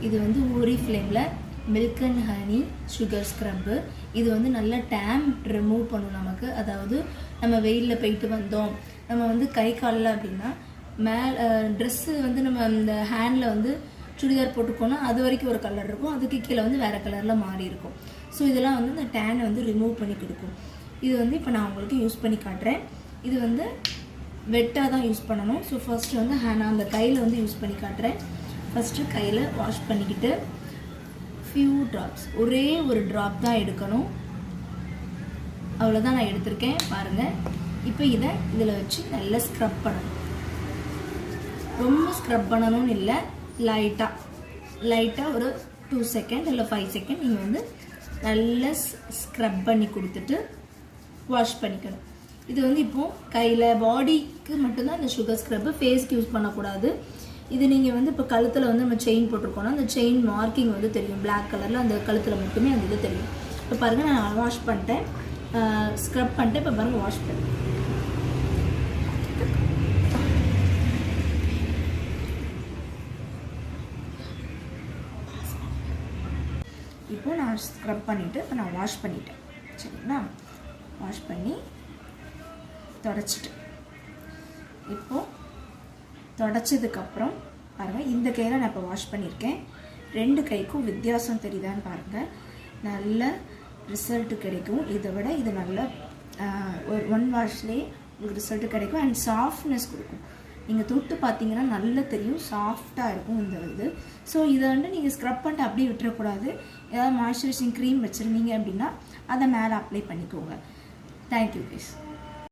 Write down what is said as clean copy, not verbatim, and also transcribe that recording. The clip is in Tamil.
இது வந்து ஊரி ஃப்ளேமில் milk and honey sugar scrub. இது வந்து நல்ல டேன் ரிமூவ் பண்ணும் நமக்கு. அதாவது நம்ம வெயிலில் போயிட்டு வந்தோம், நம்ம வந்து கை காலில் அப்படின்னா மேலே ட்ரெஸ்ஸு வந்து நம்ம இந்த ஹேண்டில் வந்து சுடிதார் போட்டுக்கோன்னா அது வரைக்கும் ஒரு கலர் இருக்கும், அதுக்கு கீழே வந்து வேறு கலரில் மாறி இருக்கும். ஸோ இதெல்லாம் வந்து இந்த டேனை வந்து ரிமூவ் பண்ணி கொடுக்கும். இது வந்து இப்போ நான் உங்களுக்கு யூஸ் பண்ணி காட்டுறேன். இது வந்து வெட்டாக தான் யூஸ் பண்ணணும். ஸோ ஃபஸ்ட்டு வந்து நான் அந்த கையில் வந்து யூஸ் பண்ணி காட்டுறேன். ஃபஸ்ட்டு கையில் வாஷ் பண்ணிக்கிட்டு ஃபியூ ட்ராப்ஸ், ஒரே ஒரு ட்ராப் தான் எடுக்கணும். அவ்வளோதான் நான் எடுத்திருக்கேன் பாருங்கள். இப்போ இதை இதில் வச்சு நல்லா ஸ்க்ரப் பண்ணணும். ரொம்ப ஸ்க்ரப் பண்ணணும்னு இல்லை, லைட்டாக ஒரு 2 செகண்ட் இல்லை 5 செகண்ட் நீங்கள் வந்து நல்லா ஸ்க்ரப் பண்ணி கொடுத்துட்டு வாஷ் பண்ணிக்கணும். இது வந்து இப்போது கையில் பாடிக்கு மட்டும்தான் இந்த சுகர் ஸ்க்ரப்பு, ஃபேஸ்க்கு யூஸ் பண்ணக்கூடாது. இது நீங்கள் வந்து இப்போ கழுத்தில் வந்து நம்ம செயின் போட்டிருக்கோன்னா அந்த செயின் மார்க்கிங் வந்து தெரியும், பிளாக் கலரில் அந்த கழுத்தில் மட்டுமே அந்த இது தெரியும். இப்போ பாருங்கள் நான் வாஷ் பண்ணிட்டேன், ஸ்க்ரப் பண்ணிட்டேன். இப்போ பாருங்கள் வாஷ் பண்ணேன். இப்போ நான் ஸ்க்ரப் பண்ணிவிட்டு இப்போ நான் வாஷ் பண்ணிட்டேன். சரிங்களா, வாஷ் பண்ணி தொடச்சிட்டு இப்போது தொடச்சதுக்கப்புறம் பாருங்கள், இந்த கையில் நான் இப்போ வாஷ் பண்ணியிருக்கேன். 2 கைக்கும் வித்தியாசம் தெரியுதான்னு பாருங்கள். நல்ல ரிசல்ட்டு கிடைக்கும். இதை விட இது நல்ல ஒரு 1 வாஷ்லேயே உங்களுக்கு ரிசல்ட்டு கிடைக்கும். அண்ட் சாஃப்ட்னஸ் கொடுக்கும். நீங்கள் தொட்டு பார்த்தீங்கன்னா நல்லா தெரியும், சாஃப்டாக இருக்கும் இந்த இது. ஸோ இதை வந்து நீங்கள் ஸ்க்ரப் பண்ணிட்டு அப்படியே விட்டுறக்கூடாது. ஏதாவது மாய்ஸ்சரைசிங் க்ரீம் வச்சுருந்தீங்க அப்படின்னா அதை மேலே அப்ளை பண்ணிக்கோங்க. Thank you guys.